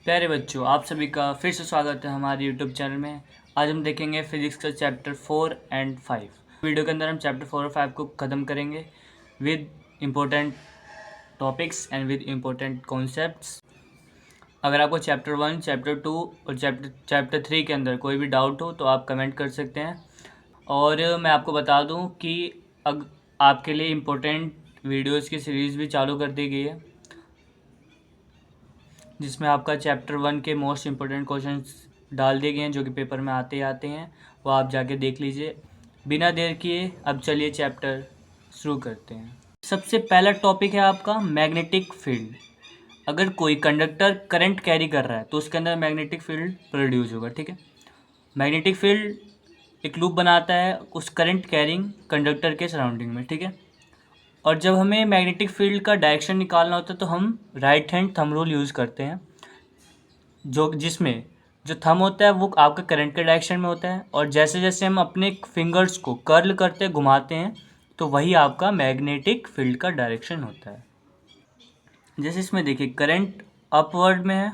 प्यारे बच्चों, आप सभी का फिर से स्वागत है हमारे यूट्यूब चैनल में। आज हम देखेंगे फिजिक्स का चैप्टर 4 एंड 5। वीडियो के अंदर हम चैप्टर 4 और 5 को ख़त्म करेंगे with important topics and with important concepts. अगर आपको चैप्टर 1, चैप्टर 2 और चैप्टर 3 के अंदर कोई भी डाउट हो तो आप कमेंट कर सकते हैं। और मैं आपको बता दूं कि आपके लिए इम्पोर्टेंट वीडियोज़ की सीरीज़ भी चालू कर दी गई है, जिसमें आपका चैप्टर 1 के मोस्ट इम्पोर्टेंट क्वेश्चंस डाल दिए गए हैं जो कि पेपर में आते ही आते हैं। वो आप जाके देख लीजिए। बिना देर किए अब चलिए चैप्टर शुरू करते हैं। सबसे पहला टॉपिक है आपका मैग्नेटिक फील्ड। अगर कोई कंडक्टर करंट कैरी कर रहा है तो उसके अंदर मैग्नेटिक फील्ड प्रोड्यूस होगा। ठीक है, मैग्नेटिक फील्ड एक लूप बनाता है उस करंट कैरिंग कंडक्टर के सराउंडिंग में। ठीक है, और जब हमें मैग्नेटिक फील्ड का डायरेक्शन निकालना होता है तो हम right hand thumb rule use करते हैं, जिसमें जो थंब होता है वो आपका करंट के डायरेक्शन में होता है, और जैसे जैसे हम अपने फिंगर्स को कर्ल करते घुमाते हैं तो वही आपका मैग्नेटिक फील्ड का डायरेक्शन होता है। जैसे इसमें देखिए करंट अपवर्ड में है,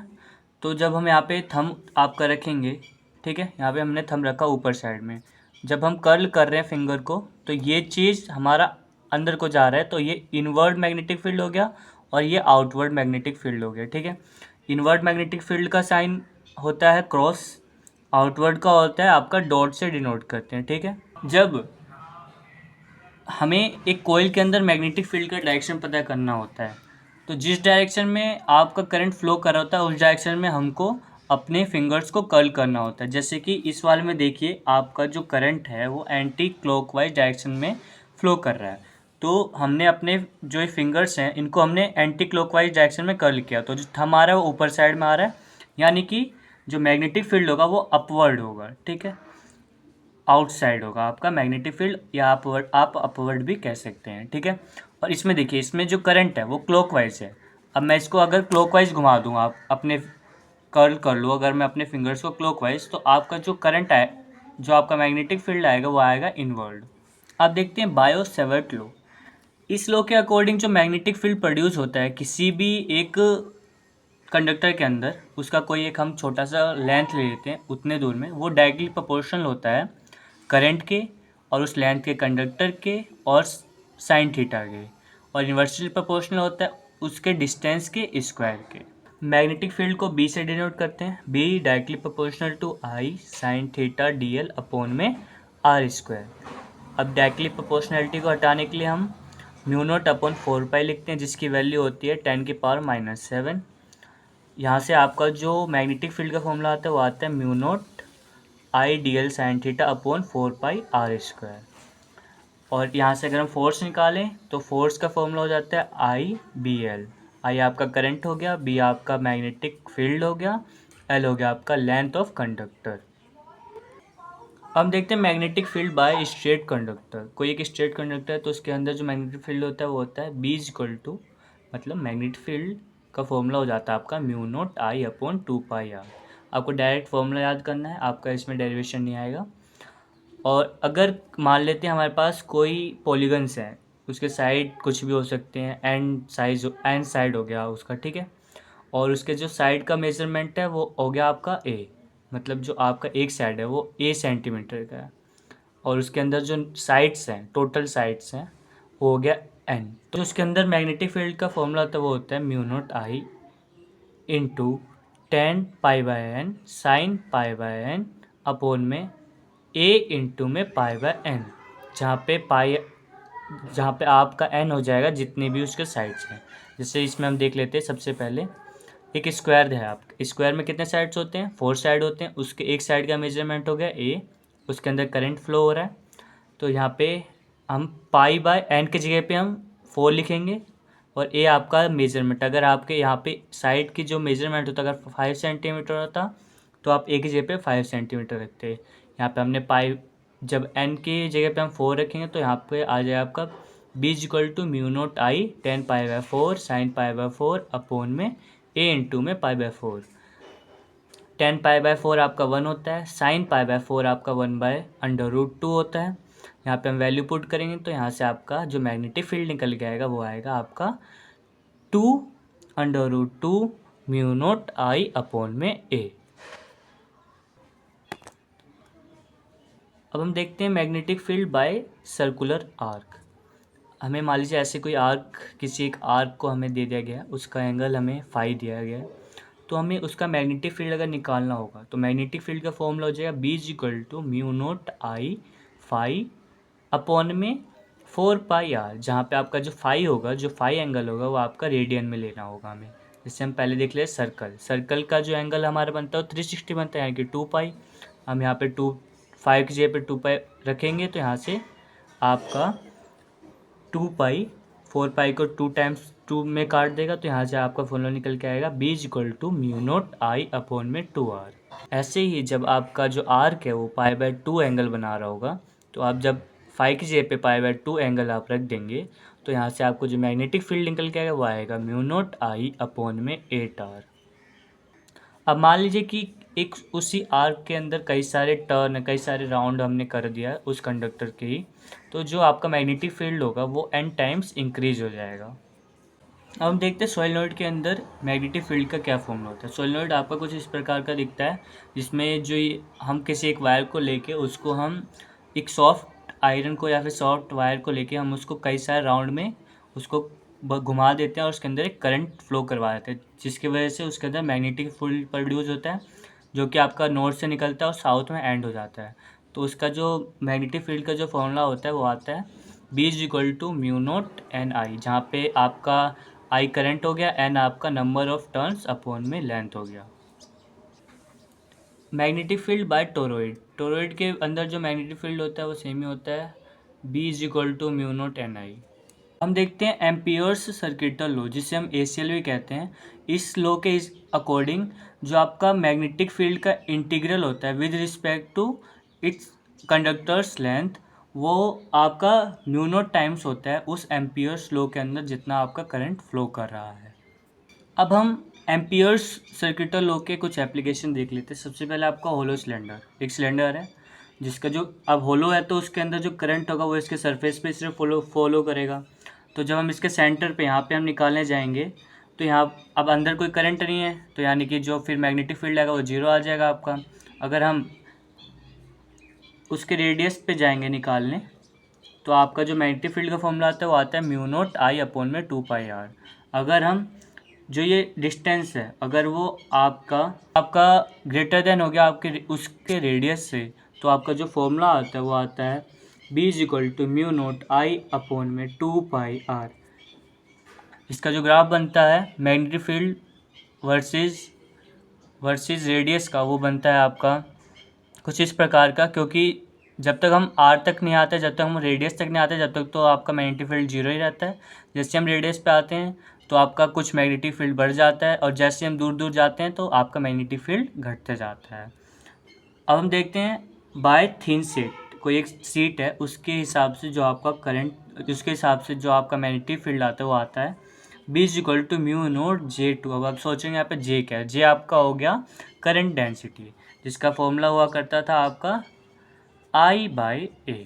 तो जब हम यहाँ पे थंब आपका रखेंगे, ठीक है, यहाँ पे हमने थंब रखा ऊपर साइड में, जब हम कर्ल कर रहे हैं फिंगर को तो ये चीज़ हमारा अंदर को जा रहा है, तो ये इनवर्ड मैग्नेटिक फील्ड हो गया और ये आउटवर्ड मैग्नेटिक फील्ड हो गया। ठीक है, इनवर्ड मैग्नेटिक फील्ड का साइन होता है क्रॉस, आउटवर्ड का होता है आपका डॉट से डिनोट करते हैं। ठीक है, जब हमें एक कोयल के अंदर मैग्नेटिक फील्ड का डायरेक्शन पता करना होता है तो जिस डायरेक्शन में आपका करंट फ्लो कर रहा होता है उस डायरेक्शन में हमको अपने फिंगर्स को कर्ल करना होता है। जैसे कि इस वाले में देखिए आपका जो करंट है वो एंटी क्लॉकवाइज डायरेक्शन में फ्लो कर रहा है, तो हमने अपने जो ये फिंगर्स हैं इनको हमने एंटी क्लॉकवाइज डायरेक्शन में कर्ल किया, तो जो थंब आ रहा है वो ऊपर साइड में आ रहा है, यानी कि जो मैग्नेटिक फील्ड होगा वो अपवर्ड होगा। ठीक है, आउटसाइड होगा आपका मैग्नेटिक फील्ड, या आप अपवर्ड भी कह सकते हैं। ठीक है, और इसमें देखिए इसमें जो करंट है वो क्लॉकवाइज है। अब मैं इसको अगर क्लॉकवाइज घुमा दूंगा, आप अपने कर्ल कर लो अगर मैं अपने फिंगर्स को क्लॉकवाइज, तो आपका जो करंट है, जो आपका मैग्नेटिक फील्ड आएगा वो आएगा इनवर्ड। आप देखते हैं बायो सेवर्ट लॉ। इस लॉ के अकॉर्डिंग जो मैग्नेटिक फील्ड प्रोड्यूस होता है किसी भी एक कंडक्टर के अंदर, उसका कोई एक हम छोटा सा लेंथ ले लेते हैं उतने दूर में, वो डायरेक्टली प्रोपोर्शनल होता है करंट के और उस लेंथ के कंडक्टर के और साइन थीटा के, और इन्वर्सली प्रोपोर्शनल होता है उसके डिस्टेंस के स्क्वायर के। मैग्नेटिक फील्ड को बी से डिनोट करते हैं, B directly proportional to I sine theta D L upon में आर स्क्वायर। अब डायरेक्टली प्रोपोर्शनलिटी को हटाने के लिए हम म्यू नोट अपॉन 4 पाई लिखते हैं, जिसकी वैल्यू होती है 10⁻⁻⁷। यहाँ से आपका जो मैग्नेटिक फील्ड का फॉर्मूला आता है वो आता है म्यू नोट आई D L sine theta upon 4 पाई r²। और यहाँ से अगर हम फोर्स निकालें तो फोर्स का फॉर्मूला हो जाता है आई बी एल। आई आपका करंट हो गया, बी आपका मैग्नेटिक फील्ड हो गया, एल हो गया आपका लेंथ ऑफ कंडक्टर। हम देखते हैं magnetic field by straight conductor. कोई एक स्ट्रेट कंडक्टर है तो उसके अंदर जो मैग्नेटिक फील्ड होता है वो होता है बी इज इक्वल टू, मतलब मैग्नेटिक फील्ड का फॉर्मूला हो जाता है आपका mu naught I upon 2 pi r। आपको डायरेक्ट फॉर्मूला याद करना है, आपका इसमें डेरिवेशन नहीं आएगा। और अगर मान लेते हैं हमारे पास कोई पॉलीगन्स हैं, उसके साइड कुछ भी हो सकते हैं, एंड साइड हो गया उसका, ठीक है, और उसके जो साइड का मेजरमेंट है वो हो गया आपका ए, मतलब जो आपका एक साइड है वो ए सेंटीमीटर का है, और उसके अंदर जो साइड्स हैं, टोटल साइड्स हैं, वो हो गया एन। तो उसके अंदर मैग्नेटिक फील्ड का फॉर्मूला होता है वो होता है म्यू नोट आई इंटू 10 पाई/n साइन पाई/n अपॉन में ए इंटू में पाई/n, जहाँ पे आपका n हो जाएगा जितने भी उसके साइड्स हैं। जैसे इसमें हम देख लेते हैं, सबसे पहले एक स्क्वायर है, आप स्क्वायर में कितने साइड्स होते हैं, 4 साइड होते हैं, उसके एक साइड का मेजरमेंट हो गया ए, उसके अंदर करंट फ्लो हो रहा है, तो यहाँ पे हम पाई/n की जगह पे हम 4 लिखेंगे, और ए आपका मेजरमेंट, अगर आपके यहाँ पे साइड की जो मेजरमेंट होता अगर 5 सेंटीमीटर होता तो आप ए की जगह पे 5 सेंटीमीटर रखते। यहाँ पे हमने पाई, जब n की जगह पे हम 4 रखेंगे तो यहाँ पे आ जाएगा आपका B equal to mu naught I 10 पाई/4 साइन पाई/4 अपॉन में ए इंटू में पाई/4। 10 पाई/4 आपका 1 होता है, साइन पाई/4 आपका 1/√2 होता है। यहाँ पे हम वैल्यू पुट करेंगे तो यहाँ से आपका जो मैग्नेटिक फील्ड निकल के आएगा वो आएगा आपका 2√2 म्यू नॉट आई अपॉन में ए। अब हम देखते हैं magnetic field by circular arc. हमें मान लीजिए ऐसे कोई आर्क, किसी एक आर्क को हमें दे दिया गया, उसका एंगल हमें फाई दिया गया है, तो हमें उसका मैग्नेटिक फील्ड अगर निकालना होगा तो मैग्नेटिक फील्ड का फॉर्मूला हो जाएगा B is equal to mu naught I phi upon में 4πr, जहाँ पे आपका जो फाई होगा, जो फाई एंगल होगा वो आपका रेडियन में लेना होगा हमें। जैसे हम पहले देख ले सर्कल का जो एंगल हमारा बनता है वो 360 बनता है, यानी कि 2π। हम यहाँ पे 5 की जगह पे 2π रखेंगे तो यहाँ से आपका 2π 4π को 2 टाइम्स 2 में काट देगा, तो यहाँ से आपका फॉर्मूला निकल के आएगा B is equal to mu naught I upon में 2r। ऐसे ही जब आपका जो आर्क है वो π/2 एंगल बना रहा होगा, तो आप जब 5 की जगह पे π/2 एंगल आप रख देंगे तो यहाँ से आपको जो मैग्नेटिक फील्ड निकल के आएगा वो आएगा म्यू नॉट आई अपॉन में 8r। अब मान लीजिए कि एक उसी आर्क के अंदर कई सारे टर्न, कई सारे राउंड हमने कर दिया उस कंडक्टर के ही, तो जो आपका मैग्नेटिक फील्ड होगा वो n टाइम्स इंक्रीज हो जाएगा। अब हम देखते हैं सोलेनोइड के अंदर मैग्नेटिक फील्ड का क्या फॉर्मूला होता है। सोलेनोइड आपका कुछ इस प्रकार का दिखता है, जिसमें जो हम किसी एक वायर को लेके उसको हम एक सॉफ्ट आयरन को या फिर सॉफ्ट वायर को लेके हम उसको कई सारे राउंड में उसको घुमा देते हैं और उसके अंदर एक करंट फ्लो करवा देते हैं, जिसकी वजह से उसके अंदर मैग्नेटिक फील्ड प्रोड्यूस होता है, जो कि आपका नॉर्थ से निकलता है और साउथ में एंड हो जाता है। तो उसका जो मैग्नेटिक फील्ड का जो फॉर्मूला होता है वो आता है B is equal to mu naught N I, जहाँ पे आपका आई करंट हो गया, एन आपका नंबर ऑफ टर्न्स अपॉन में लेंथ हो गया। Magnetic field by toroid. Toroid के अंदर जो मैग्नेटिक फील्ड होता है वो सेम ही होता है, B is equal to mu naught N I. हम देखते हैं एम्पियर्स सर्किटल लॉ, जिसे हम ACL भी कहते हैं। इस लॉ के अकॉर्डिंग जो आपका मैग्नेटिक फील्ड का इंटीग्रल होता है with respect to its conductor's length, वो आपका म्यू नॉट टाइम्स होता है उस एम्पियर्स लॉ के अंदर जितना आपका करंट फ्लो कर रहा है। अब हम एम्पियर्स सर्किटल लॉ के कुछ एप्लीकेशन देख लेते हैं। सबसे पहले आपका होलो सिलेंडर, एक सिलेंडर है जिसका जो अब होलो है तो उसके अंदर जो करंट होगा वो इसके सरफेस पे सिर्फ फॉलो करेगा। तो जब हम इसके सेंटर पे यहाँ पे हम निकालने जाएंगे तो यहाँ अब अंदर कोई करंट नहीं है, तो यानी कि जो फिर मैग्नेटिक फील्ड आएगा वो जीरो आ जाएगा आपका। अगर हम उसके रेडियस पे जाएंगे निकालने तो आपका जो मैग्नेटिक फील्ड का फॉर्मूला आता है वो आता है म्यू नॉट आई अपॉन में 2πr। अगर हम जो ये डिस्टेंस है अगर वो आपका ग्रेटर देन हो गया आपके उसके रेडियस से, तो आपका जो फॉर्मूला आता है वो आता है B is equal to mu naught I upon में 2πr। इसका जो ग्राफ बनता है मैग्नेटिक फील्ड वर्सेस रेडियस का, वो बनता है आपका कुछ इस प्रकार का, क्योंकि जब तक हम आर तक नहीं आते, जब तक हम रेडियस तक नहीं आते, जब तक तो आपका मैग्नेटिक फील्ड जीरो ही रहता है। जैसे हम रेडियस पे आते हैं तो आपका कुछ मैग्नेटिक फील्ड बढ़ जाता है, और जैसे हम दूर दूर जाते हैं तो आपका मैग्नेटिक फील्ड घटते जाता है। अब हम देखते हैं बाय थिन शीट, कोई एक शीट है उसके हिसाब से जो आपका करंट, उसके हिसाब से जो आपका मैग्नेटिक फील्ड आता है वो आता है B is equal to mu naught J2। अब आप सोचेंगे यहाँ पे J क्या है, J आपका हो गया करंट डेंसिटी, जिसका फॉर्मूला हुआ करता था आपका I/A।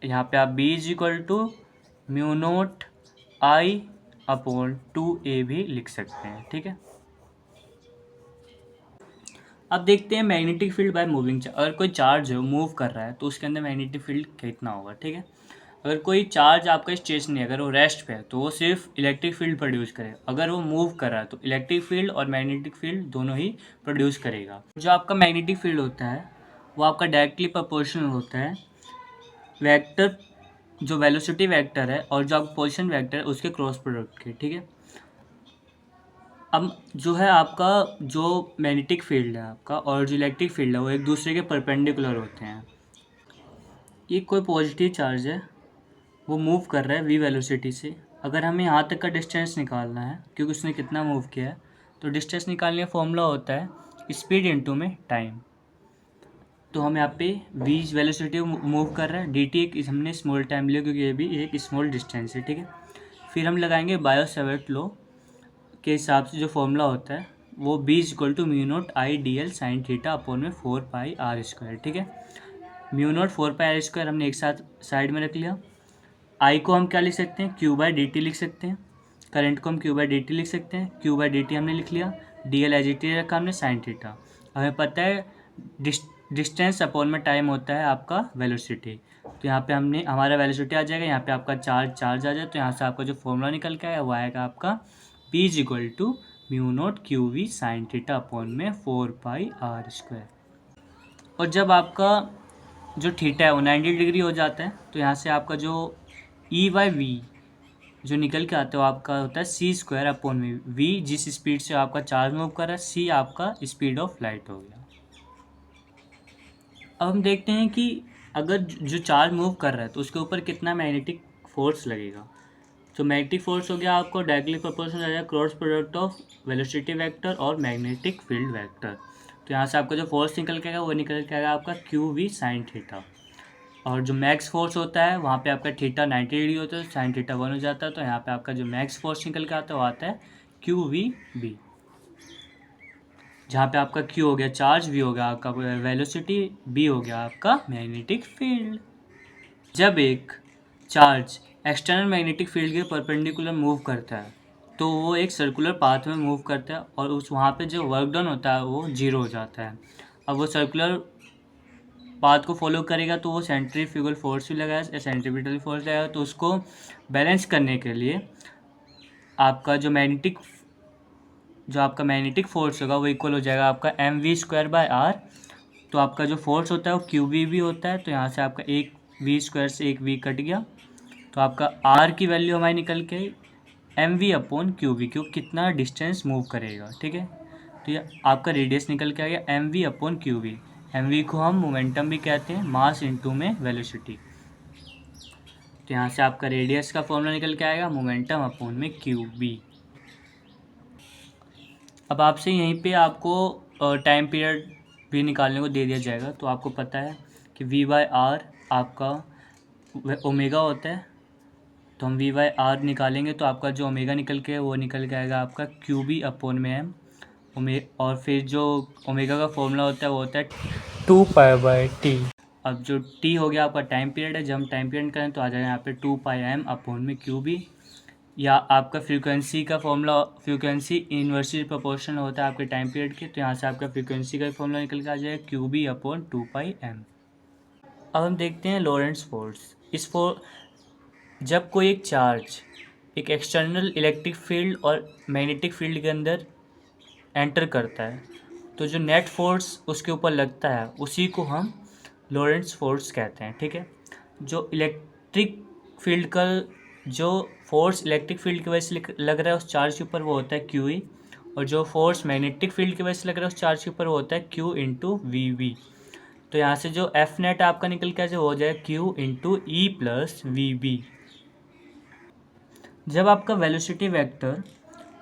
यहाँ पे आप B is equal to mu naught I upon 2A भी लिख सकते हैं, ठीक है। अब देखते हैं magnetic field by moving charge. अगर कोई चार्ज है मूव कर रहा है तो उसके अंदर मैग्नेटिक फील्ड कितना होगा, ठीक है। अगर कोई चार्ज आपका स्टेशनरी है, अगर वो रेस्ट पे है तो वो सिर्फ इलेक्ट्रिक फील्ड प्रोड्यूस करेगा। अगर वो मूव कर रहा है तो इलेक्ट्रिक फील्ड और मैग्नेटिक फील्ड दोनों ही प्रोड्यूस करेगा। जो आपका मैग्नेटिक फील्ड होता है वो आपका डायरेक्टली प्रोपोर्शनल होता है वेक्टर, जो वेलोसिटी वेक्टर है और जो आपका पोजिशन वेक्टर है उसके क्रॉस प्रोडक्ट के, ठीक है। अब जो है आपका जो मैग्नेटिक फील्ड है आपका और जो इलेक्ट्रिक फील्ड है वो एक दूसरे के परपेंडिकुलर होते हैं। ये कोई पॉजिटिव चार्ज है वो मूव कर रहा है v वेलोसिटी से। अगर हमें यहाँ तक का डिस्टेंस निकालना है क्योंकि उसने कितना मूव किया है, तो डिस्टेंस निकालने का फॉर्मूला होता है स्पीड इनटू में टाइम। तो हम यहाँ पे v वेलोसिटी मूव कर रहा है, dt एक हमने स्मॉल टाइम लिया क्योंकि ये भी एक स्मॉल डिस्टेंस है, ठीक है। फिर हम लगाएंगे बायो-सेवर्ट लॉ के हिसाब से जो फॉर्मूला होता है वो b is equal to mu naught I D L sine theta upon में 4πr², ठीक है। म्यू नॉट 4πr² हमने एक साथ साइड में रख लिया। आई को हम क्या लिख सकते हैं, q/dt लिख सकते हैं। करंट को हम क्यू बाई डी टी लिख सकते हैं, क्यू बाई डी टी हमने लिख लिया, डी एल एज टी रखा हमने साइन थीटा। हमें पता है डिस्टेंस अपॉन में टाइम होता है आपका वेलोसिटी, तो यहाँ पे हमने हमारा वेलोसिटी आ जाएगा, यहाँ पे आपका चार्ज आ जाए, तो यहाँ से आपका जो फॉर्मूला निकल के आएगा वो आएगा आपका P is equal to mu naught Q V sine theta upon में 4πr²। और जब आपका जो थीटा है वो 90 डिग्री हो जाता है, तो यहाँ से आपका जो E/V जो निकल के आता है वो आपका होता है c² अपॉन में v, जिस स्पीड से आपका चार्ज मूव कर रहा है, c आपका स्पीड ऑफ लाइट हो गया। अब हम देखते हैं कि अगर जो चार्ज मूव कर रहा है तो उसके ऊपर कितना मैग्नेटिक फोर्स लगेगा। तो मैग्नेटिक फोर्स हो गया आपको डायरेक्टली प्रोपोर्शनल आ जाएगा cross product of velocity vector और मैग्नेटिक फील्ड वेक्टर। तो यहाँ से आपका जो फोर्स निकल के आएगा वो निकल के आएगा आपका क्यू वी साइन थीटा, और जो मैक्स फोर्स होता है वहाँ पे आपका थीटा 90 डिग्री होता है, साइन थीटा 1 हो जाता है, तो यहाँ पे आपका जो मैक्स फोर्स निकल के आता है वो आता है क्यू वी बी, जहाँ पे आपका क्यू हो गया चार्ज, वी हो गया आपका वेलोसिटी, बी हो गया आपका मैग्नेटिक फील्ड। जब एक चार्ज एक्सटर्नल मैग्नेटिक फील्ड के परपेंडिकुलर मूव करता है तो वो एक सर्कुलर पाथ में मूव करता है, और उस वहाँ पे जो वर्क डन होता है वो 0 हो जाता है। अब वो सर्कुलर पाथ को फॉलो करेगा तो वो सेंट्रीफ्यूगल फोर्स भी लगाया, सेंट्रीपिटल फोर्स लगाया, तो उसको बैलेंस करने के लिए आपका आपका मैग्नेटिक फोर्स होगा वो इक्वल हो जाएगा आपका mv²/r। तो आपका जो फोर्स होता है वो क्यू वी भी होता है, तो यहाँ से आपका एक v² से एक v कट गया, तो आपका r की वैल्यू हमारी निकल के mv/qv, क्यों कितना डिस्टेंस मूव करेगा, ठीक है। तो ये आपका रेडियस निकल के आ गया mv/qv। mv को हम मोमेंटम भी कहते हैं, मास इनटू में वेलोसिटी। तो यहाँ से आपका रेडियस का फॉर्मूला निकल के आएगा मोमेंटम अपॉन में qv। अब आपसे यहीं पे आपको टाइम पीरियड भी निकालने को दे दिया जाएगा, तो आपको पता है कि v/r आपका ओमेगा होता है, तो हम v/r निकालेंगे तो आपका जो ओमेगा निकल के वो निकल के आएगा आपका qb/m, और फिर जो ओमेगा का फॉर्मूला होता है वो होता है 2π/t। अब जो t हो गया आपका टाइम पीरियड है, जब हम टाइम पीरियड करें तो आ जाएगा यहाँ पे 2πm/qb, या आपका फ्रीक्वेंसी का फॉर्मूला, फ्रीक्वेंसी इन्वर्सली प्रोपोर्शनल होता है आपके टाइम पीरियड के, तो यहाँ से आपका फ्रीक्वेंसी का फॉर्मूला निकल के आ जाएगा qb/2πm। अब हम देखते हैं लॉरेंट्ज़ फोर्स। जब कोई एक चार्ज एक एक्सटर्नल इलेक्ट्रिक फील्ड और मैग्नेटिक फील्ड के अंदर एंटर करता है तो जो नेट फोर्स उसके ऊपर लगता है उसी को हम लॉरेंट्ज़ फोर्स कहते हैं, ठीक है। जो इलेक्ट्रिक फील्ड का जो फोर्स इलेक्ट्रिक फील्ड की वजह से लग रहा है उस चार्ज के ऊपर वो होता है क्यू ई, और जो फोर्स मैग्नेटिक फील्ड की वजह से लग रहा है उस चार्ज के ऊपर वो होता है क्यू इंटू वी वी। तो यहाँ से जो एफ नेट आपका निकल के हो जाएगा Q into E plus V B. जब आपका वेलोसिटी वेक्टर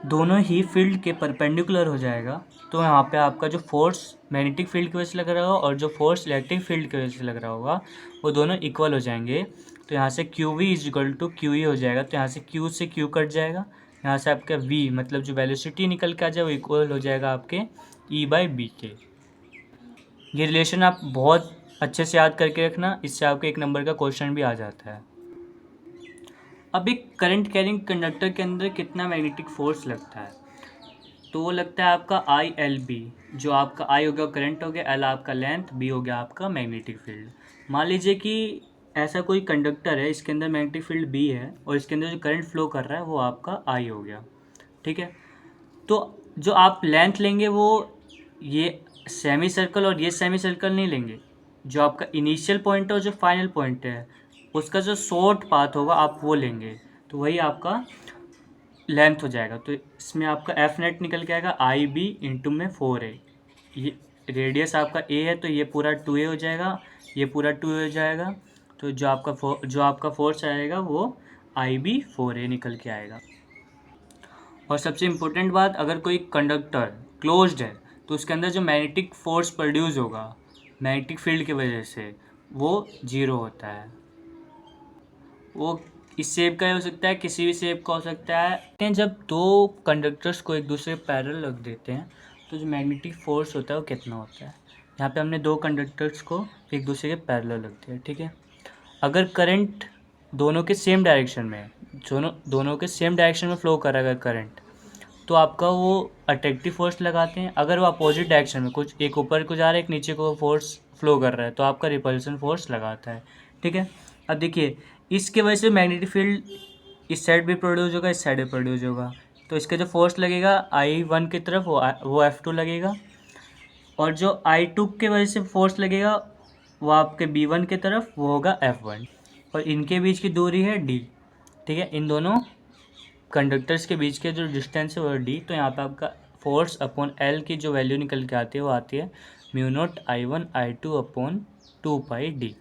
दोनों ही फील्ड के परपेंडिकुलर हो जाएगा तो यहाँ पे आपका जो फोर्स मैग्नेटिक फील्ड की वजह से लग रहा होगा और जो फोर्स इलेक्ट्रिक फील्ड की वजह से लग रहा होगा वो दोनों इक्वल हो जाएंगे। तो यहाँ से Q V is equal to Q E हो जाएगा, तो यहाँ से क्यू से क्यू कट जाएगा, यहाँ से आपका वी मतलब जो वेलोसिटी निकल के आ जाए वो इक्वल हो जाएगा आपके E/B के। ये रिलेशन आप बहुत अच्छे से याद करके रखना, इससे आपके 1 नंबर का क्वेश्चन भी आ जाता है। अब एक करंट कैरिंग कंडक्टर के अंदर कितना मैग्नेटिक फोर्स लगता है, तो वो लगता है आपका ILB, जो आपका I हो गया करंट हो गया, L आपका लेंथ, B हो गया आपका मैग्नेटिक फील्ड। मान लीजिए कि ऐसा कोई कंडक्टर है, इसके अंदर मैग्नेटिक फील्ड B है और इसके अंदर जो करंट फ्लो कर रहा है वो आपका I हो गया, ठीक है। तो जो आप लेंथ लेंगे वो ये सेमी सर्कल और ये सेमी सर्कल नहीं लेंगे, जो आपका इनिशियल पॉइंट है और जो फाइनल पॉइंट है उसका जो शॉर्ट पाथ होगा आप वो लेंगे, तो वही आपका लेंथ हो जाएगा। तो इसमें आपका एफ नेट निकल के आएगा IB इंटू में 4A। ये रेडियस आपका A है तो ये पूरा 2A हो जाएगा, ये पूरा 2A हो जाएगा, तो जो आपका फोर्स आएगा वो IB 4A निकल के आएगा। और सबसे इम्पोर्टेंट बात, अगर कोई कंडक्टर क्लोज्ड है तो उसके अंदर जो मैग्नेटिक फोर्स प्रोड्यूस होगा मैग्नेटिक फील्ड की वजह से वो 0 होता है। वो इस शेप का हो सकता है, किसी भी शेप का हो सकता है। जब दो कंडक्टर्स को एक दूसरे पैरेलल रख देते हैं तो जो मैग्नेटिक फोर्स होता है वो कितना होता है। यहाँ पे हमने 2 कंडक्टर्स को एक दूसरे के पैरेलल रख दिया, ठीक है। अगर करंट दोनों के सेम डायरेक्शन में है, दोनों के सेम डायरेक्शन में फ्लो करेगा करंट, तो आपका वो अट्रैक्टिव फोर्स लगाते हैं। अगर वो अपोजिट डायरेक्शन में कुछ एक ऊपर को जा रहा है एक नीचे को फोर्स फ्लो कर रहा है तो आपका रिपल्सन फोर्स लगाता है। ठीक है, अब देखिए इसके वजह से मैग्नेटिक फील्ड इस साइड भी प्रोड्यूस होगा, इस साइड भी प्रोड्यूस होगा। तो इसका जो फोर्स लगेगा I1 की तरफ वो F2 लगेगा, और जो I2 के वजह से फोर्स लगेगा वो आपके B1 की तरफ वो होगा F1, और इनके बीच की दूरी है D। ठीक है, इन दोनों कंडक्टर्स के बीच के जो डिस्टेंस है वो D। तो यहाँ पे आपका फोर्स अपॉन L की जो वैल्यू निकल के आती है वो आती है μ0I1I2 अपॉन 2πD।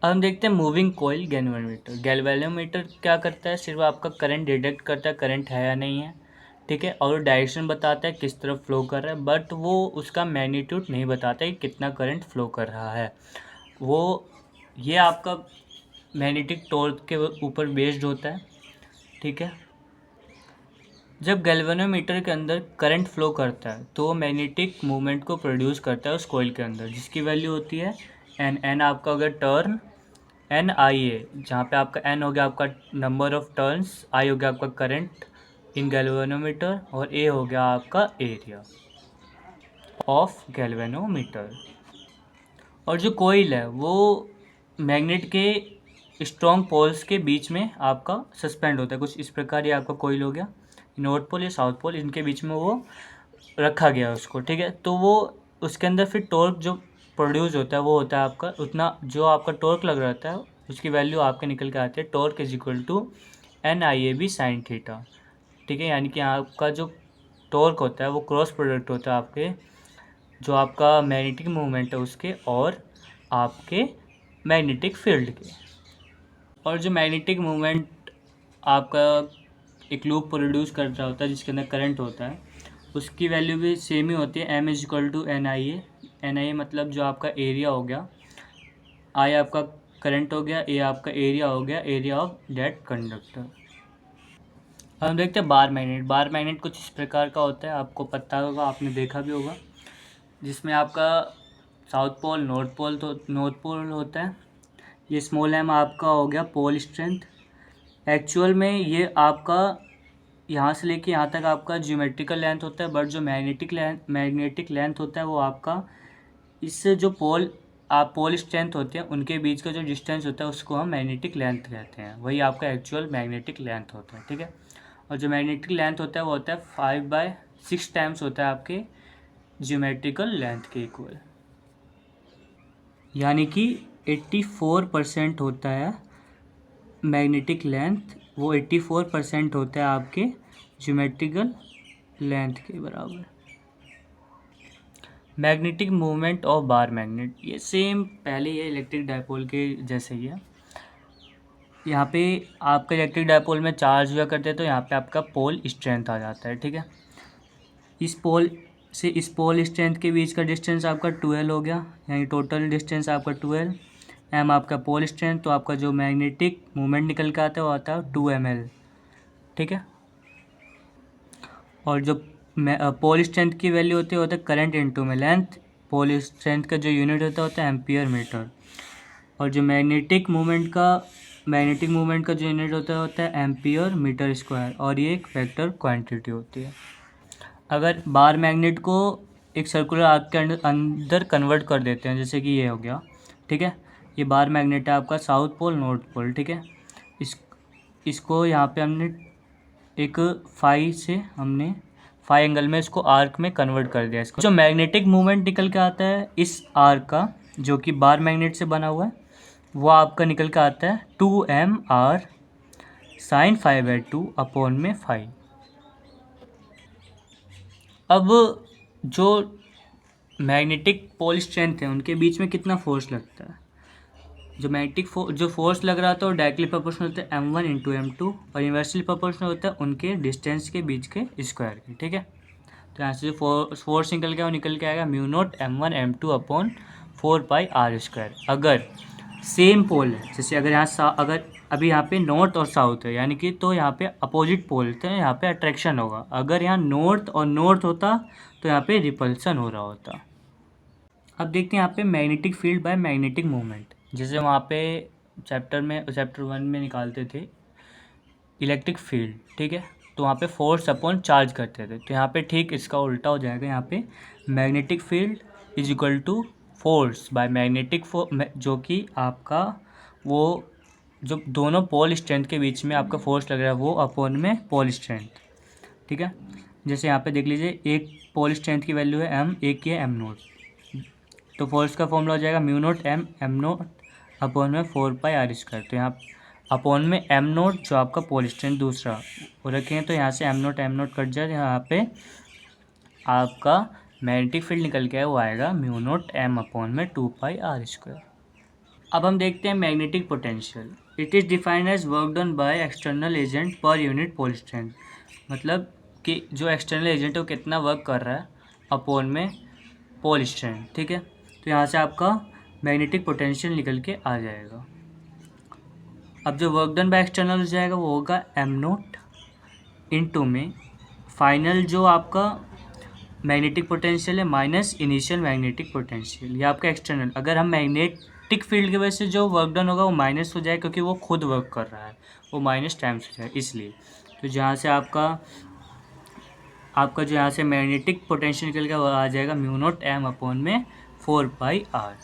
अब हम देखते हैं मूविंग कॉइल गैल्वेनोमीटर। गैल्वेनोमीटर क्या करता है, सिर्फ आपका करंट डिटेक्ट करता है करंट है या नहीं है। ठीक है, और डायरेक्शन बताता है किस तरफ फ्लो कर रहा है, बट वो उसका मैग्नीट्यूड नहीं बताता है कि कितना करंट फ्लो कर रहा है। वो ये आपका मैग्नेटिक टॉर्क के ऊपर बेस्ड होता है। ठीक है, जब गैल्वेनोमीटर के अंदर करंट फ्लो करता है तो वो मैग्नेटिक मूवमेंट को प्रोड्यूस करता है उस कॉइल के अंदर, जिसकी वैल्यू होती है एन आपका हो गया टर्न, NIA, जहाँ पे आपका N हो गया आपका नंबर ऑफ टर्न्स, I हो गया आपका करंट इन गैल्वेनोमीटर, और A हो गया आपका एरिया ऑफ गैल्वेनोमीटर। और जो कोइल है वो मैग्नेट के स्ट्रॉन्ग पोल्स के बीच में आपका सस्पेंड होता है, कुछ इस प्रकार ये आपका कोइल हो गया, नॉर्थ पोल या साउथ पोल इनके बीच में वो रखा गया उसको। ठीक है, तो वो उसके अंदर फिर टॉर्क जो प्रोड्यूस होता है वो होता है आपका उतना, जो आपका टॉर्क लग रहता है उसकी वैल्यू आपके निकल के आती है torque is equal to NIAB sine theta. ठीक है, यानी कि आपका जो टॉर्क होता है वो क्रॉस प्रोडक्ट होता है आपके जो आपका मैग्नेटिक मूवमेंट है उसके और आपके मैग्नेटिक फील्ड के। और जो मैग्नेटिक मूवमेंट आपका एक लूप प्रोड्यूस कर रहा होता है जिसके अंदर करंट होता है, उसकी वैल्यू भी सेम ही होती है, M is equal to NIA। NIA मतलब जो आपका एरिया हो गया, I आपका करंट हो गया, A आपका एरिया हो गया, एरिया ऑफ दैट कंडक्टर। हम देखते हैं बार मैग्नेट। बार मैग्नेट कुछ इस प्रकार का होता है, आपको पता होगा, आपने देखा भी होगा, जिसमें आपका साउथ पोल नॉर्थ पोल होता है। ये स्मॉल m आपका हो गया पोल स्ट्रेंथ। एक्चुअल में ये आपका यहाँ से लेके यहाँ तक आपका ज्योमेट्रिकल लेंथ होता है, बट जो मैग्नेटिक लेंथ होता है वो आपका इससे जो पोल स्ट्रेंथ होते हैं उनके बीच का जो डिस्टेंस होता है उसको हम मैग्नेटिक लेंथ कहते हैं, वही आपका एक्चुअल मैग्नेटिक लेंथ होता है। ठीक है, और जो मैग्नेटिक लेंथ होता है वो होता है 5/6 टाइम्स होता है आपके ज्योमेट्रिकल लेंथ के इक्वल, यानी कि 84% होता है मैग्नेटिक लेंथ, वो 84% होता है आपके ज्योमेट्रिकल लेंथ के बराबर। Magnetic movement of bar magnet, ये सेम पहले ये इलेक्ट्रिक डायपोल के जैसे ही है। यहाँ पे आपका इलेक्ट्रिक डायपोल में चार्ज हुआ करते हैं तो यहाँ पे आपका पोल स्ट्रेंथ आ जाता है। ठीक है, इस पोल से इस पोल स्ट्रेंथ के बीच का डिस्टेंस आपका 12 हो गया, यानी टोटल डिस्टेंस आपका 12। M आपका पोल स्ट्रेंथ, तो आपका जो मैग्नेटिक मूवमेंट निकल के आता है वो आता है 2ml। ठीक है, और जो पोल स्ट्रेंथ की वैल्यू होती है करंट इनटू में लेंथ। पोल स्ट्रेंथ का जो यूनिट होता है एम्पियर मीटर, और जो मैग्नेटिक मूवमेंट का जो यूनिट होता है एम्पियर मीटर स्क्वायर, और ये एक वेक्टर क्वांटिटी होती है। अगर बार मैग्नेट को एक सर्कुलर आर्क के अंदर कन्वर्ट कर देते हैं, जैसे कि ये हो गया। ठीक है, ये बार मैग्नेट है आपका साउथ पोल नॉर्थ पोल। ठीक है, इसको यहाँ पे हमने एक फाई एंगल में इसको आर्क में कन्वर्ट कर दिया। इसको जो मैग्नेटिक मूवमेंट निकल के आता है इस आर्क का, जो कि बार मैग्नेट से बना हुआ है, वो आपका निकल के आता है 2mr साइन 5/2 अपॉन में 5। अब जो मैग्नेटिक पोल स्ट्रेंथ है उनके बीच में कितना फोर्स लगता है, जो जो फोर्स लग रहा था वो डायरेक्टली प्रोपोर्शनल होता है M1 इंटू M2, और इन्वर्सली प्रोपोर्शनल होता है उनके डिस्टेंस के बीच के स्क्वायर के। ठीक है, तो यहाँ से जो फोर्स निकल गया वो निकल के आएगा μ0 M1 M2 अपॉन 4πr²। अगर सेम पोल है, जैसे अगर अगर अभी यहाँ पे नॉर्थ और साउथ है, यानी कि तो यहाँ पे अपोजिट पोल थे, यहाँ पे अट्रैक्शन होगा। अगर यहाँ नॉर्थ और नॉर्थ होता तो यहाँ पे रिपल्सन हो रहा होता। अब देखते हैं यहाँ पे magnetic field by magnetic movement, जैसे वहाँ पे चैप्टर 1 में निकालते थे इलेक्ट्रिक फील्ड, ठीक है, तो वहाँ पे फोर्स अपॉन चार्ज करते थे, तो यहाँ पे ठीक इसका उल्टा हो जाएगा। यहाँ पे magnetic field is equal to force by magnetic जो कि आपका वो जो दोनों पोल स्ट्रेंथ के बीच में आपका फोर्स लग रहा है वो अपॉन में पोल स्ट्रेंथ, ठीक है। जैसे यहाँ पे देख लीजिए, एक पोल स्ट्रेंथ की वैल्यू है m, एक की है m नोट, तो फोर्स का फॉर्मूला हो जाएगा mu naught m naught upon में 4πr²। तो यहाँ अपॉन में m नोट जो आपका पोल स्ट्रेंथ दूसरा वो रखेंगे, तो यहाँ से m नोट कट जाए, यहाँ पे आपका मैग्नेटिक फील्ड निकल के वो आएगा म्यू नोट m अपॉन में 2πr²। अब हम देखते हैं magnetic potential. It is defined as work done by external agent per unit pole strength, मतलब कि जो एक्सटर्नल एजेंट है वो कितना वर्क कर रहा है अपॉन में पोल स्ट्रेंथ, ठीक है। तो यहाँ से आपका मैग्नेटिक पोटेंशियल निकल के आ जाएगा। अब जो वर्क डन बाय एक्सटर्नल हो जाएगा वो होगा m नोट इनटू में फाइनल जो आपका मैग्नेटिक पोटेंशियल है माइनस इनिशियल मैग्नेटिक पोटेंशियल, ये आपका एक्सटर्नल। अगर हम मैग्नेटिक फील्ड की वजह से जो वर्क डन होगा वो माइनस हो जाए, क्योंकि वो खुद वर्क कर रहा है, वो माइनस टाइम्स हो जाए इसलिए। तो जहाँ से आपका जो यहाँ से मैग्नेटिक पोटेंशियल निकल के वो आ जाएगा म्यू नोट m अपॉन में 4πr।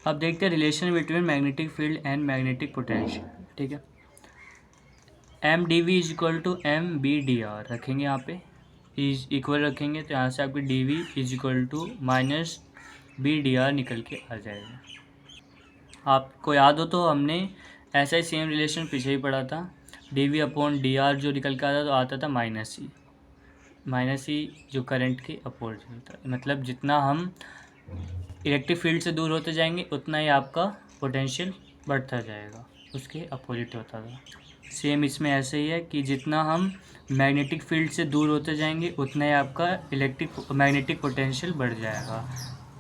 अब देखते हैं relation between magnetic field and magnetic potential, ठीक है। M D V is equal to M B D R रखेंगे, यहाँ पे इज इक्वल रखेंगे, तो यहाँ से आपकी D V is equal to minus B D R निकल के आ जाएगा। आपको याद हो तो हमने ऐसा ही सेम रिलेशन पीछे ही पढ़ा था, D V upon D R जो निकल के आता तो आता था माइनस ई जो करंट के अपोजिट होता है, मतलब जितना हम इलेक्ट्रिक फील्ड से दूर होते जाएंगे उतना ही आपका पोटेंशियल बढ़ता जाएगा, उसके अपोजिट होता था। सेम इसमें ऐसे ही है कि जितना हम मैग्नेटिक फील्ड से दूर होते जाएंगे उतना ही आपका मैग्नेटिक पोटेंशियल बढ़ जाएगा,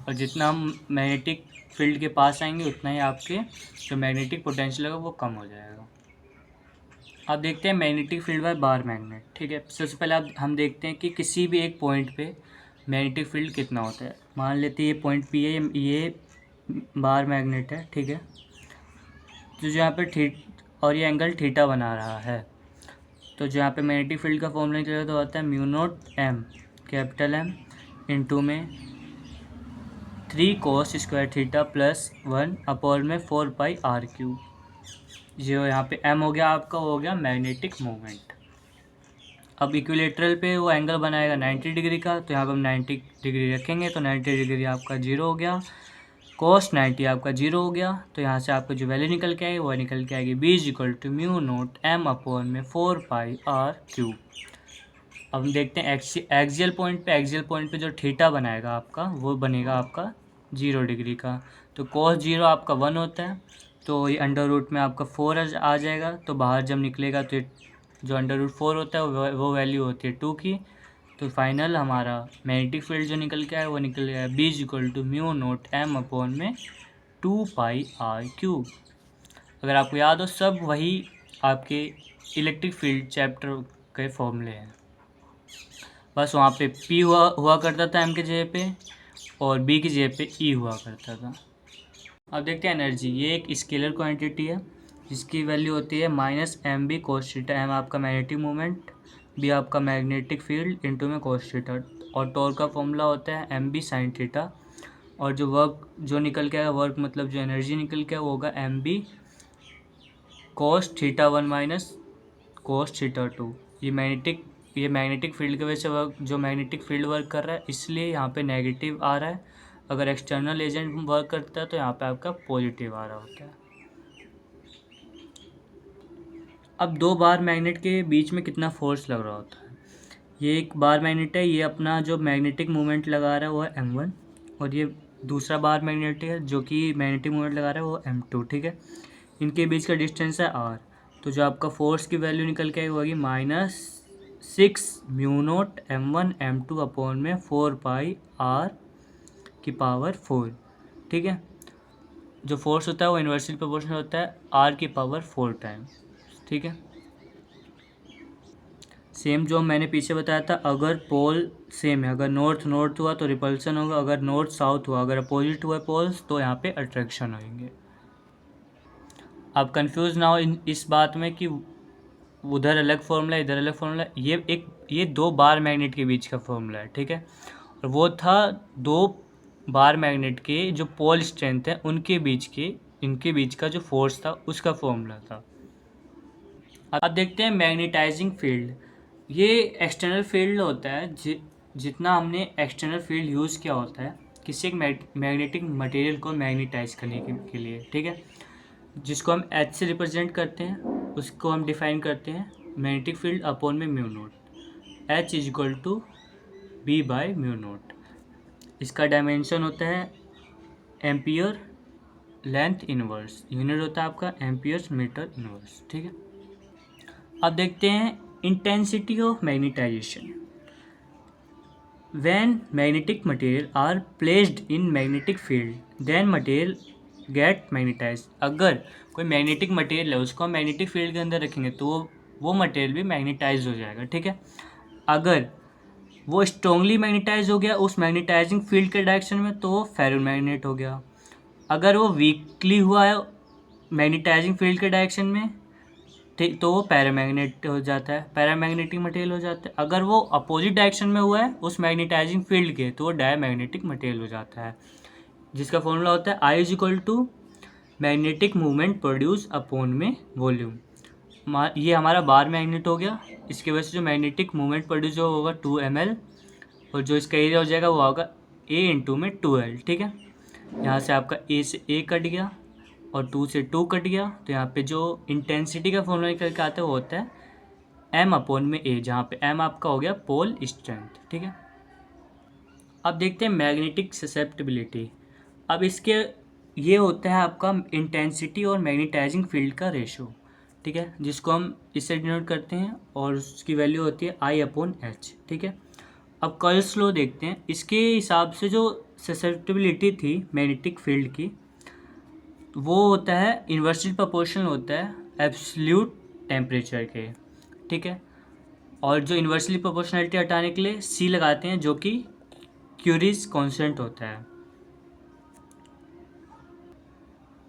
और जितना हम मैग्नेटिक फील्ड के पास आएंगे उतना ही आपके जो मैग्नेटिक पोटेंशियल होगा वो कम हो जाएगा। अब देखते हैं magnetic field by bar magnet, ठीक है। सबसे पहले अब हम देखते हैं कि किसी भी एक पॉइंट पे मैग्नेटिक फील्ड कितना होता है। मान लेते हैं ये पॉइंट पी है, ये बार मैग्नेट है, ठीक है। तो जो यहाँ पे और ये एंगल थीटा बना रहा है, तो जो यहाँ पे मैग्नेटिक फील्ड का फॉर्मूला निकलेगा तो आता है mu naught m capital M into में 3 cos square theta plus 1 upon में 4πr²। जो यहाँ पे m हो गया आपका, हो गया मैग्नेटिक मोमेंट। अब इक्विलेटरल पे वो एंगल बनाएगा 90 डिग्री का, तो यहाँ पे हम 90 डिग्री रखेंगे, तो 90 डिग्री आपका 0 हो गया, cos 90 आपका 0 हो गया। तो यहाँ से आपको जो वैल्यू निकल के आएगी वो निकल के आएगी b is equal to mu naught m upon में 4πr²। अब हम देखते हैं एक्सियल पॉइंट पे जो थीटा बनाएगा आपका वो बनेगा आपका 0 डिग्री का, तो cos 0 आपका 1 होता है, तो ये अंडर रूट में आपका 4 आ जाएगा, तो बाहर जब निकलेगा तो जो अंडर रूट 4 होता है वो वैल्यू होती है 2 की। तो फाइनल हमारा मैग्नेटिक फील्ड जो निकल के आया वो निकल गया b is equal to mu naught m upon में 2πr²। अगर आपको याद हो, सब वही आपके इलेक्ट्रिक फील्ड चैप्टर के फॉर्मूले हैं, बस वहाँ पे p हुआ करता था m के जगह पे और b की जगह पे e हुआ करता था। अब देखते हैं एनर्जी। ये एक स्केलर क्वांटिटी है जिसकी वैल्यू होती है minus M B cos theta. M आपका मैग्नेटिक मोमेंट, बी आपका मैग्नेटिक फील्ड इंटू में कोस थीटा, और टॉर्क का फॉर्मूला होता है एम बी साइन थीटा। और जो वर्क जो निकल के आएगा, वर्क मतलब जो एनर्जी निकल के वो होगा M B cos theta 1 minus cos theta 2। ये मैग्नेटिक फील्ड की वजह से वर्क, जो मैग्नेटिक फील्ड वर्क कर रहा है इसलिए यहाँ पे नेगेटिव आ रहा है। अगर एक्सटर्नल एजेंट वर्क करता है तो यहाँ पे आपका पॉजिटिव आ रहा होता है। अब दो बार मैग्नेट के बीच में कितना फोर्स लग रहा होता है। ये एक बार मैग्नेट है, ये अपना जो मैग्नेटिक मोमेंट लगा रहा है वो है m1, और ये दूसरा बार मैग्नेट है जो कि मैग्नेटिक मोमेंट लगा रहा है वो m2, ठीक है। इनके बीच का डिस्टेंस है r, तो जो आपका फोर्स की वैल्यू निकल के होगी -6 mu naught m1 m2 upon में 4πr की पावर 4, ठीक है। जो फोर्स होता है वो इन्वर्सली प्रोपोर्शनल होता है r की पावर 4 टाइम, ठीक है। सेम जो मैंने पीछे बताया था, अगर पोल सेम है, अगर नॉर्थ हुआ तो रिपल्सन होगा, अगर नॉर्थ साउथ हुआ, अगर अपोजिट हुआ पोल्स तो यहाँ पे अट्रैक्शन होंगे। आप कंफ्यूज ना हो इस बात में कि उधर अलग फॉर्मूला इधर अलग फॉर्मूला। ये 2 बार मैग्नेट के बीच का फॉर्मूला है, ठीक है। और वो था 2 बार मैग्नेट के जो पोल स्ट्रेंथ है इनके बीच का जो फोर्स था उसका फॉर्मूला था। अब देखते हैं मैग्नेटाइजिंग फील्ड। ये एक्सटर्नल फील्ड होता है जितना हमने एक्सटर्नल फील्ड यूज़ किया होता है किसी एक मैग्नेटिक मटेरियल को मैग्नेटाइज करने के लिए, ठीक है। जिसको हम एच से रिप्रेजेंट करते हैं, उसको हम डिफाइन करते हैं मैग्नेटिक फील्ड अपॉन में mu naught. H is equal to B by mu naught. इसका डायमेंशन होता है एम्पियर लेंथ इनवर्स, यूनिट होता है आपका एम्पियर्स मीटर इनवर्स, ठीक है। अब देखते हैं intensity of magnetization. When magnetic material are placed in magnetic field, then material get magnetized। अगर कोई मैग्नेटिक मटेरियल है उसको हम मैग्नेटिक फील्ड के अंदर रखेंगे तो वो मटेरियल भी मैग्नेटाइज हो जाएगा, ठीक है। अगर वो स्ट्रांगली मैग्नेटाइज हो गया उस मैग्नेटाइजिंग फील्ड के डायरेक्शन में तो वो फेरोमैग्नेट हो गया। अगर वो वीकली हुआ है मैग्नेटाइजिंग फील्ड के डायरेक्शन में, ठीक, तो वो पैरामैग्नेट हो जाता है, पैरामैग्नेटिक मटेरियल हो जाता है। अगर वो अपोजिट डायरेक्शन में हुआ है उस मैग्नेटाइजिंग फील्ड के तो वो डायमैग्नेटिक मटेरियल हो जाता है, जिसका फॉर्मूला होता है I is equal to magnetic movement produce upon में वॉल्यूम। ये हमारा बार मैग्नेट हो गया, इसकी वजह से जो मैग्नेटिक मूवमेंट प्रोड्यूस होगा 2 ml, और जो इसका एरिया हो जाएगा वो होगा A इंटू में 2L, ठीक है। यहाँ से आपका A से A कट गया और 2 से 2 कट गया, तो यहाँ पे जो इंटेंसिटी का फॉर्मूला निकल के आता है वो होता है M अपॉन में A, जहाँ पे M आपका हो गया पोल स्ट्रेंथ, ठीक है। अब देखते हैं मैग्नेटिक ससेप्टिबिलिटी। अब इसके ये होता है आपका इंटेंसिटी और मैग्नेटाइजिंग फील्ड का रेशो, ठीक है, जिसको हम इससे डिनोट करते हैं और उसकी वैल्यू होती है I अपॉन H, ठीक है। अब कर्ल्स लॉ देखते हैं। इसके हिसाब से जो ससेप्टिबिलिटी थी मैग्नेटिक फील्ड की वो होता है इन्वर्सली प्रोपोर्शनल होता है एब्सोल्यूट टेम्परेचर के, ठीक है। और जो इन्वर्सली प्रोपोर्शनलिटी हटाने के लिए C लगाते हैं जो कि क्यूरीज कांस्टेंट होता है।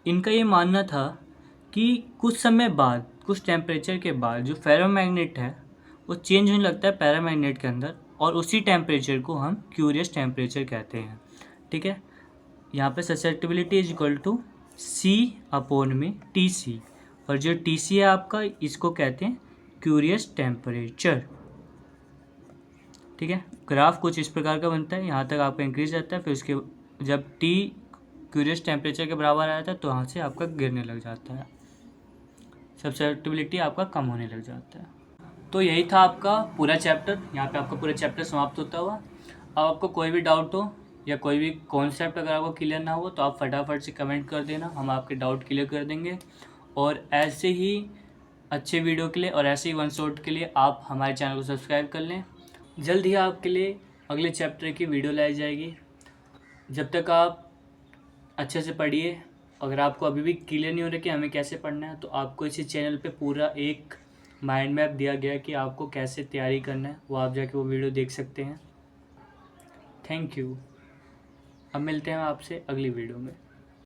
इनका ये मानना था कि कुछ समय बाद, कुछ टेम्परेचर के बाद जो फेरोमैग्नेट है वो चेंज होने लगता है पैरामैग्नेट के अंदर, और उसी टेम्परेचर को हम क्यूरियस टेम्परेचर कहते हैं, ठीक है। यहाँ पे susceptibility is equal to C upon में TC, और जो TC है आपका इसको कहते हैं क्यूरियस टेम्परेचर, ठीक है। ग्राफ कुछ इस प्रकार का बनता है, यहाँ तक आपका इंक्रीज रहता है, फिर उसके जब T क्यूरियस टेम्परेचर के बराबर आ जाता है तो यहाँ से आपका गिरने लग जाता है, ससेप्टिबिलिटी आपका कम होने लग जाता है। तो यही था आपका पूरा चैप्टर, यहाँ पे आपका पूरा चैप्टर समाप्त होता हुआ। अब आपको कोई भी डाउट हो या कोई भी कॉन्सेप्ट अगर आपको क्लियर ना हो तो आप फटाफट से कमेंट कर देना, हम आपके डाउट क्लियर कर देंगे। और ऐसे ही अच्छे वीडियो के लिए और ऐसे ही वन शॉट के लिए आप हमारे चैनल को सब्सक्राइब कर लें। जल्द ही आपके लिए अगले चैप्टर की वीडियो लाई जाएगी। जब तक आप अच्छे से पढ़िए। अगर आपको अभी भी क्लियर नहीं हो रहा कि हमें कैसे पढ़ना है तो आपको इसी चैनल पे पूरा एक माइंड मैप दिया गया है कि आपको कैसे तैयारी करना है, वो आप जाके वो वीडियो देख सकते हैं। Thank you. अब मिलते हैं आपसे अगली वीडियो में।